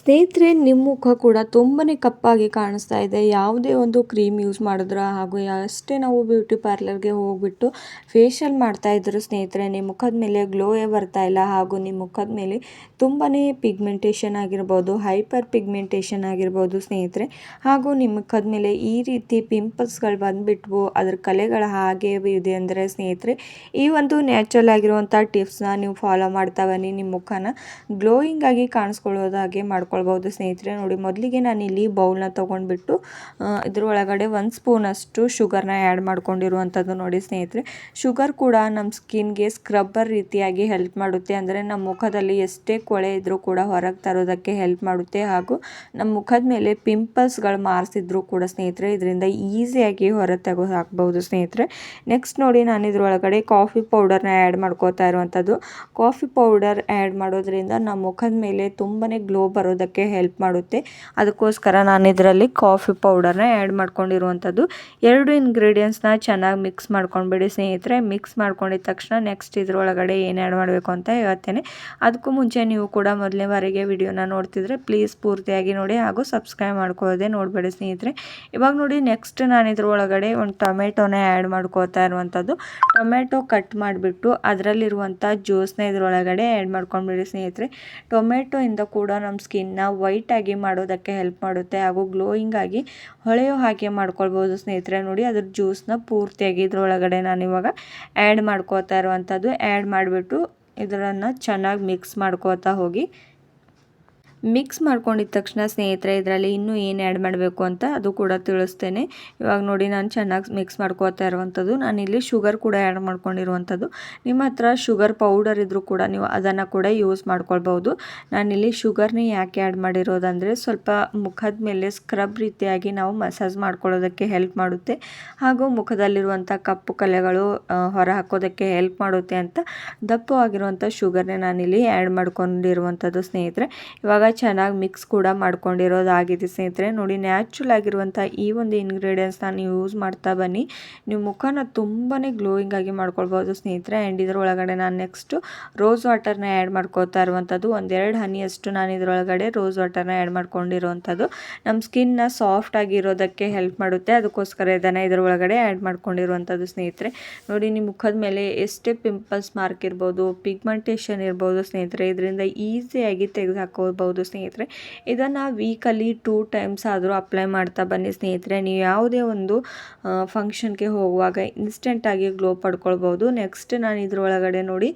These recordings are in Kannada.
ಸ್ನೇಹಿತರೆ, ನಿಮ್ಮ ಮುಖ ಕೂಡ ತುಂಬಾ ಕಪ್ಪಾಗಿ ಕಾಣಿಸ್ತಾ ಇದೆ. ಯಾವುದೇ ಒಂದು ಕ್ರೀಮ್ ಯೂಸ್ ಮಾಡಿದ್ರೆ ಹಾಗೂ ಅಷ್ಟೇ ನಾವು ಬ್ಯೂಟಿ ಪಾರ್ಲರ್ಗೆ ಹೋಗ್ಬಿಟ್ಟು ಫೇಶಿಯಲ್ ಮಾಡ್ತಾ ಇದ್ರು ಸ್ನೇಹಿತರೆ, ನಿಮ್ಮ ಮುಖದ ಮೇಲೆ ಗ್ಲೋಯೇ ಬರ್ತಾ ಇಲ್ಲ. ಹಾಗೂ ನಿಮ್ಮ ಮುಖದ ಮೇಲೆ ತುಂಬಾ ಪಿಗ್ಮೆಂಟೇಷನ್ ಆಗಿರ್ಬೋದು, ಹೈಪರ್ ಪಿಗ್ಮೆಂಟೇಷನ್ ಆಗಿರ್ಬೋದು ಸ್ನೇಹಿತರೆ. ಹಾಗೂ ನಿಮ್ಮ ಮುಖದ ಮೇಲೆ ಈ ರೀತಿ ಪಿಂಪಲ್ಸ್ಗಳು ಬಂದುಬಿಟ್ವು, ಅದ್ರ ಕಲೆಗಳು ಹಾಗೆ ಇದೆ ಅಂದರೆ ಸ್ನೇಹಿತರೆ, ಈ ಒಂದು ನ್ಯಾಚುರಲ್ ಆಗಿರುವಂಥ ಟಿಪ್ಸ್ನ ನೀವು ಫಾಲೋ ಮಾಡ್ತಾ ಬನ್ನಿ. ನಿಮ್ಮ ಮುಖನ ಗ್ಲೋಯಿಂಗ್ ಆಗಿ ಕಾಣಿಸ್ಕೊಳ್ಳೋದಾಗೆ ಮಾಡ್ಕೊಳ್ಬೋದು ಸ್ನೇಹಿತರೆ. ನೋಡಿ, ಮೊದಲಿಗೆ ನಾನಿಲ್ಲಿ ಬೌಲ್ನ ತೊಗೊಂಡ್ಬಿಟ್ಟು ಇದ್ರೊಳಗಡೆ 1 ಸ್ಪೂನಷ್ಟು ಶುಗರ್ನ ಆ್ಯಡ್ ಮಾಡ್ಕೊಂಡಿರುವಂಥದ್ದು. ನೋಡಿ ಸ್ನೇಹಿತರೆ, ಶುಗರ್ ಕೂಡ ನಮ್ಮ ಸ್ಕಿನ್ಗೆ ಸ್ಕ್ರಬ್ಬರ್ ರೀತಿಯಾಗಿ ಹೆಲ್ಪ್ ಮಾಡುತ್ತೆ. ಅಂದರೆ ನಮ್ಮ ಮುಖದಲ್ಲಿ ಎಷ್ಟೇ ಕೊಳೆ ಇದ್ರೂ ಕೂಡ ಹೊರಗೆ ತರೋದಕ್ಕೆ ಹೆಲ್ಪ್ ಮಾಡುತ್ತೆ. ಹಾಗೂ ನಮ್ಮ ಮುಖದ ಮೇಲೆ ಪಿಂಪಲ್ಸ್ಗಳು ಮಾರ್ಸಿದ್ರು ಕೂಡ ಸ್ನೇಹಿತರೆ, ಇದರಿಂದ ಈಸಿಯಾಗಿ ಹೊರ ತೆಗೆದು ಹಾಕ್ಬೋದು ಸ್ನೇಹಿತರೆ. ನೆಕ್ಸ್ಟ್ ನೋಡಿ, ನಾನು ಇದ್ರೊಳಗಡೆ ಕಾಫಿ ಪೌಡರ್ನ ಆ್ಯಡ್ ಮಾಡ್ಕೋತಾ ಇರುವಂಥದ್ದು. ಕಾಫಿ ಪೌಡರ್ ಆ್ಯಡ್ ಮಾಡೋದ್ರಿಂದ ನಮ್ಮ ಮುಖದ ಮೇಲೆ ತುಂಬಾ ಗ್ಲೋ ಬರೋದಕ್ಕೆ ಹೆಲ್ಪ್ ಮಾಡುತ್ತೆ. ಅದಕ್ಕೋಸ್ಕರ ನಾನು ಇದರಲ್ಲಿ ಕಾಫಿ ಪೌಡರ್ನ ಆ್ಯಡ್ ಮಾಡ್ಕೊಂಡಿರುವಂಥದ್ದು. 2 ಇಂಗ್ರೀಡಿಯೆಂಟ್ಸ್ನ ಚೆನ್ನಾಗಿ ಮಿಕ್ಸ್ ಮಾಡ್ಕೊಂಡ್ಬಿಡಿ ಸ್ನೇಹಿತರೆ. ಮಿಕ್ಸ್ ಮಾಡ್ಕೊಂಡಿದ ತಕ್ಷಣ ನೆಕ್ಸ್ಟ್ ಇದ್ರೊಳಗಡೆ ಏನು ಆ್ಯಡ್ ಮಾಡಬೇಕು ಅಂತ ಹೇಳ್ತೇನೆ. ಅದಕ್ಕೂ ಮುಂಚೆ ನೀವು ಕೂಡ ಮೊದಲನೇ ಬಾರಿಗೆ ವಿಡಿಯೋನ ನೋಡ್ತಿದ್ರೆ ಪ್ಲೀಸ್ ಪೂರ್ತಿಯಾಗಿ ನೋಡಿ, ಹಾಗೂ ಸಬ್ಸ್ಕ್ರೈಬ್ ಮಾಡ್ಕೊಳ್ಳೋದೇ ನೋಡಬೇಡಿ ಸ್ನೇಹಿತರೆ. ಇವಾಗ ನೋಡಿ, ನೆಕ್ಸ್ಟ್ ನಾನು ಇದ್ರೊಳಗಡೆ ಒಂದು ಟೊಮೆಟೊನ ಆ್ಯಡ್ ಮಾಡ್ಕೋತಾ ಇರುವಂಥದ್ದು. ಟೊಮೆಟೊ ಕಟ್ ಮಾಡಿಬಿಟ್ಟು ಅದರಲ್ಲಿರುವಂಥ ಜ್ಯೂಸ್ನ ಇದ್ರೊಳಗಡೆ ಆ್ಯಡ್ ಮಾಡ್ಕೊಂಡ್ಬಿಡಿ ಸ್ನೇಹಿತರೆ. ಟೊಮೆಟೊ ಇಂದ ಕೂಡ ನಮ್ಮ ಸ್ಕಿನ್ನ ವೈಟ್ ಆಗಿ ಮಾಡೋದಕ್ಕೆ ಹೆಲ್ಪ್ ಮಾಡುತ್ತೆ. ಹಾಗೂ ಗ್ಲೋಯಿಂಗ್ ಆಗಿ ಹೊಳೆಯೋ ಹಾಗೆ ಮಾಡ್ಕೊಳ್ಬೋದು ಸ್ನೇಹಿತರೆ. ನೋಡಿ, ಅದ್ರ ಜ್ಯೂಸ್ನ ಪೂರ್ತಿಯಾಗಿ ಇದ್ರೊಳಗಡೆ ನಾನಿವಾಗ ಆ್ಯಡ್ ಮಾಡ್ಕೋತಾ ಇರುವಂಥದ್ದು. ಆ್ಯಡ್ ಮಾಡಿಬಿಟ್ಟು ಇದನ್ನು ಚೆನ್ನಾಗಿ ಮಿಕ್ಸ್ ಮಾಡ್ಕೋತಾ ಹೋಗಿ. ಮಿಕ್ಸ್ ಮಾಡ್ಕೊಂಡಿದ್ದ ತಕ್ಷಣ ಸ್ನೇಹಿತರೆ, ಇದರಲ್ಲಿ ಇನ್ನೂ ಏನು ಆ್ಯಡ್ ಮಾಡಬೇಕು ಅಂತ ಅದು ಕೂಡ ತಿಳಿಸ್ತೇನೆ. ಇವಾಗ ನೋಡಿ, ನಾನು ಚೆನ್ನಾಗಿ ಮಿಕ್ಸ್ ಮಾಡ್ಕೋತಾ ಇರುವಂಥದ್ದು. ನಾನಿಲ್ಲಿ ಶುಗರ್ ಕೂಡ ಆ್ಯಡ್ ಮಾಡ್ಕೊಂಡಿರುವಂಥದ್ದು. ನಿಮ್ಮ ಹತ್ರ ಶುಗರ್ ಪೌಡರ್ ಇದ್ದರೂ ಕೂಡ ನೀವು ಅದನ್ನು ಕೂಡ ಯೂಸ್ ಮಾಡ್ಕೊಳ್ಬೋದು. ನಾನಿಲ್ಲಿ ಶುಗರ್ನೇ ಯಾಕೆ ಆ್ಯಡ್ ಮಾಡಿರೋದಂದರೆ, ಸ್ವಲ್ಪ ಮುಖದ ಮೇಲೆ ಸ್ಕ್ರಬ್ ರೀತಿಯಾಗಿ ನಾವು ಮಸಾಜ್ ಮಾಡ್ಕೊಳ್ಳೋದಕ್ಕೆ ಹೆಲ್ಪ್ ಮಾಡುತ್ತೆ. ಹಾಗೂ ಮುಖದಲ್ಲಿರುವಂಥ ಕಪ್ಪು ಕಲೆಗಳು ಹೊರ ಹಾಕೋದಕ್ಕೆ ಹೆಲ್ಪ್ ಮಾಡುತ್ತೆ ಅಂತ ದಪ್ಪವಾಗಿರುವಂಥ ಶುಗರ್ನೇ ನಾನಿಲ್ಲಿ ಆ್ಯಡ್ ಮಾಡ್ಕೊಂಡಿರುವಂಥದ್ದು ಸ್ನೇಹಿತರೆ. ಇವಾಗ ಚೆನ್ನಾಗಿ ಮಿಕ್ಸ್ ಕೂಡ ಮಾಡ್ಕೊಂಡಿರೋದಾಗಿದೆ ಸ್ನೇಹಿತರೆ. ನೋಡಿ, ನ್ಯಾಚುರಲ್ ಆಗಿರುವಂಥ ಈ ಒಂದು ಇಂಗ್ರೀಡಿಯೆಂಟ್ಸ್ನ ನೀವು ಯೂಸ್ ಮಾಡ್ತಾ ಬನ್ನಿ. ನೀವು ಮುಖನ ತುಂಬಾ ಗ್ಲೋಯಿಂಗ್ ಆಗಿ ಮಾಡ್ಕೊಳ್ಬೋದು ಸ್ನೇಹಿತರೆ. ಆ್ಯಂಡ್ ಇದರೊಳಗಡೆ ನಾನು ನೆಕ್ಸ್ಟು ರೋಸ್ ವಾಟರ್ನ ಆ್ಯಡ್ ಮಾಡ್ಕೋತಾ ಇರುವಂಥದ್ದು. 1-2 ಹನಿಯಷ್ಟು ನಾನು ಇದರೊಳಗಡೆ ರೋಸ್ ವಾಟರ್ನ ಆ್ಯಡ್ ಮಾಡ್ಕೊಂಡಿರುವಂಥದ್ದು. ನಮ್ಮ ಸ್ಕಿನ್ನ ಸಾಫ್ಟ್ ಆಗಿರೋದಕ್ಕೆ ಹೆಲ್ಪ್ ಮಾಡುತ್ತೆ. ಅದಕ್ಕೋಸ್ಕರ ಇದನ್ನು ಇದರೊಳಗಡೆ ಆ್ಯಡ್ ಮಾಡ್ಕೊಂಡಿರುವಂಥದ್ದು ಸ್ನೇಹಿತರೆ. ನೋಡಿ, ನಿಮ್ಮ ಮುಖದ ಮೇಲೆ ಎಷ್ಟೇ ಪಿಂಪಲ್ಸ್ ಮಾರ್ಕ್ ಇರ್ಬೋದು, ಪಿಗ್ಮೆಂಟೇಷನ್ ಇರ್ಬೋದು ಸ್ನೇಹಿತರೆ, ಇದರಿಂದ ಈಸಿಯಾಗಿ ತೆಗೆದು ಹಾಕೋಬಹುದು ಸ್ನೇಹಿತರೆ. ಇದನ್ನು ವೀಕಲ್ಲಿ 2 ಟೈಮ್ಸ್ ಆದರೂ ಅಪ್ಲೈ ಮಾಡ್ತಾ ಬನ್ನಿ ಸ್ನೇಹಿತರೆ. ನೀವು ಯಾವುದೇ ಒಂದು ಫಂಕ್ಷನ್ಗೆ ಹೋಗುವಾಗ ಇನ್ಸ್ಟೆಂಟಾಗಿ ಗ್ಲೋ ಪಡ್ಕೊಳ್ಬೋದು. ನೆಕ್ಸ್ಟ್ ನಾನು ಇದರೊಳಗಡೆ ನೋಡಿ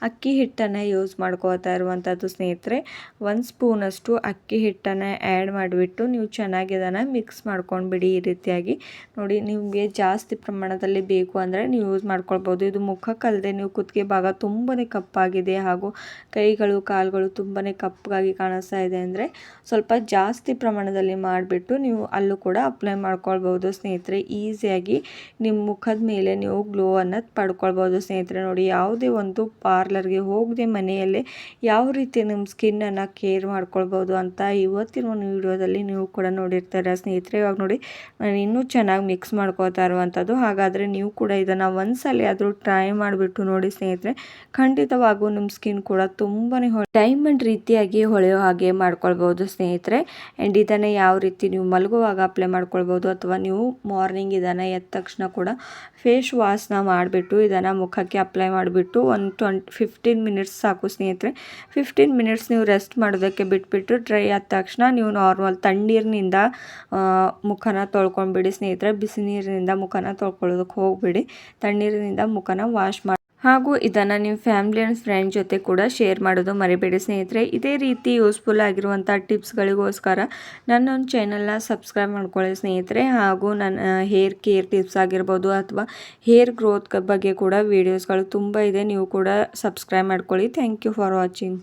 ಅಕ್ಕಿ ಹಿಟ್ಟನ್ನು ಯೂಸ್ ಮಾಡ್ಕೋತಾ ಇರುವಂಥದ್ದು ಸ್ನೇಹಿತರೆ. 1 ಸ್ಪೂನಷ್ಟು ಅಕ್ಕಿ ಹಿಟ್ಟನ್ನು ಆ್ಯಡ್ ಮಾಡಿಬಿಟ್ಟು ನೀವು ಚೆನ್ನಾಗಿ ಇದನ್ನು ಮಿಕ್ಸ್ ಮಾಡ್ಕೊಂಡ್ಬಿಡಿ ಈ ರೀತಿಯಾಗಿ. ನೋಡಿ, ನಿಮಗೆ ಜಾಸ್ತಿ ಪ್ರಮಾಣದಲ್ಲಿ ಬೇಕು ಅಂದರೆ ನೀವು ಯೂಸ್ ಮಾಡ್ಕೊಳ್ಬೋದು. ಇದು ಮುಖಕ್ಕಲ್ಲದೆ ನೀವು ಕುತ್ತಿಗೆ ಭಾಗ ತುಂಬಾ ಕಪ್ಪಾಗಿದೆ ಹಾಗೂ ಕೈಗಳು ಕಾಲುಗಳು ತುಂಬಾ ಕಪ್ಪಾಗಿ ಕಾಣಿಸ್ತಾ ಇದೆ ಅಂದರೆ ಸ್ವಲ್ಪ ಜಾಸ್ತಿ ಪ್ರಮಾಣದಲ್ಲಿ ಮಾಡಿಬಿಟ್ಟು ನೀವು ಅಲ್ಲೂ ಕೂಡ ಅಪ್ಲೈ ಮಾಡ್ಕೊಳ್ಬೋದು ಸ್ನೇಹಿತರೆ. ಈಸಿಯಾಗಿ ನಿಮ್ಮ ಮುಖದ ಮೇಲೆ ನೀವು ಗ್ಲೋವನ್ನು ಪಡ್ಕೊಳ್ಬೋದು ಸ್ನೇಹಿತರೆ. ನೋಡಿ, ಯಾವುದೇ ಒಂದು ಪಾರ್ಲರ್ಗೆ ಹೋಗದೆ ಮನೆಯಲ್ಲೇ ಯಾವ ರೀತಿ ನಿಮ್ಮ ಸ್ಕಿನ್ನನ್ನು ಕೇರ್ ಮಾಡ್ಕೊಳ್ಬೋದು ಅಂತ ಇವತ್ತಿನ ಒಂದು ವಿಡಿಯೋದಲ್ಲಿ ನೀವು ಕೂಡ ನೋಡಿರ್ತಾರೆ ಸ್ನೇಹಿತರೆ. ಇವಾಗ ನೋಡಿ, ನಾನು ಇನ್ನೂ ಚೆನ್ನಾಗಿ ಮಿಕ್ಸ್ ಮಾಡ್ಕೋತಾ ಇರುವಂಥದ್ದು. ಹಾಗಾದರೆ ನೀವು ಕೂಡ ಇದನ್ನು ಒಂದ್ಸಲ ಆದರೂ ಟ್ರೈ ಮಾಡಿಬಿಟ್ಟು ನೋಡಿ ಸ್ನೇಹಿತರೆ. ಖಂಡಿತವಾಗೂ ನಿಮ್ಮ ಸ್ಕಿನ್ ಕೂಡ ತುಂಬಾ ಡೈಮಂಡ್ ರೀತಿಯಾಗಿ ಹೊಳೆಯೋ ಹಾಗೆ ಮಾಡ್ಕೊಳ್ಬೋದು ಸ್ನೇಹಿತರೆ. ಆ್ಯಂಡ್ ಇದನ್ನು ಯಾವ ರೀತಿ ನೀವು ಮಲಗುವಾಗ ಅಪ್ಲೈ ಮಾಡ್ಕೊಳ್ಬೋದು, ಅಥವಾ ನೀವು ಮಾರ್ನಿಂಗ್ ಇದನ್ನು ಎದ್ದ ತಕ್ಷಣ ಕೂಡ ಫೇಸ್ ವಾಶ್ನ ಮಾಡಿಬಿಟ್ಟು ಇದನ್ನು ಮುಖಕ್ಕೆ ಅಪ್ಲೈ ಮಾಡಿಬಿಟ್ಟು 15 ಮಿನಿಟ್ಸ್ ಸಾಕು ಸ್ನೇಹಿತರೆ. 15 ಮಿನಿಟ್ಸ್ ನೀವು ರೆಸ್ಟ್ ಮಾಡೋದಕ್ಕೆ ಬಿಟ್ಬಿಟ್ಟು ಡ್ರೈ ಆದ ತಕ್ಷಣ ನೀವು ನಾರ್ಮಲ್ ತಣ್ಣೀರಿನಿಂದ ಮುಖನ ತೊಳ್ಕೊಂಡ್ಬಿಡಿ ಸ್ನೇಹಿತರೆ. ಬಿಸಿ ನೀರಿನಿಂದ ಮುಖನ ತೊಳ್ಕೊಳ್ಳೋದಕ್ಕೆ ಹೋಗ್ಬಿಡಿ. ತಣ್ಣೀರಿನಿಂದ ಮುಖನ ವಾಶ್ ಮಾಡಿ. ಹಾಗೂ ಇದನ್ನು ನಿಮ್ಮ ಫ್ಯಾಮಿಲಿ ಆ್ಯಂಡ್ ಫ್ರೆಂಡ್ ಜೊತೆ ಕೂಡ ಶೇರ್ ಮಾಡೋದು ಮರಿಬೇಡಿ ಸ್ನೇಹಿತರೆ. ಇದೇ ರೀತಿ ಯೂಸ್ಫುಲ್ ಆಗಿರುವಂಥ ಟಿಪ್ಸ್ಗಳಿಗೋಸ್ಕರ ನನ್ನೊಂದು ಚಾನಲ್ನ ಸಬ್ಸ್ಕ್ರೈಬ್ ಮಾಡ್ಕೊಳ್ಳಿ ಸ್ನೇಹಿತರೆ. ಹಾಗೂ ನನ್ನ ಹೇರ್ ಕೇರ್ ಟಿಪ್ಸ್ ಆಗಿರ್ಬೋದು ಅಥವಾ ಹೇರ್ ಗ್ರೋತ್ ಬಗ್ಗೆ ಕೂಡ ವೀಡಿಯೋಸ್ಗಳು ತುಂಬ ಇದೆ. ನೀವು ಕೂಡ ಸಬ್ಸ್ಕ್ರೈಬ್ ಮಾಡ್ಕೊಳ್ಳಿ. Thank you for watching.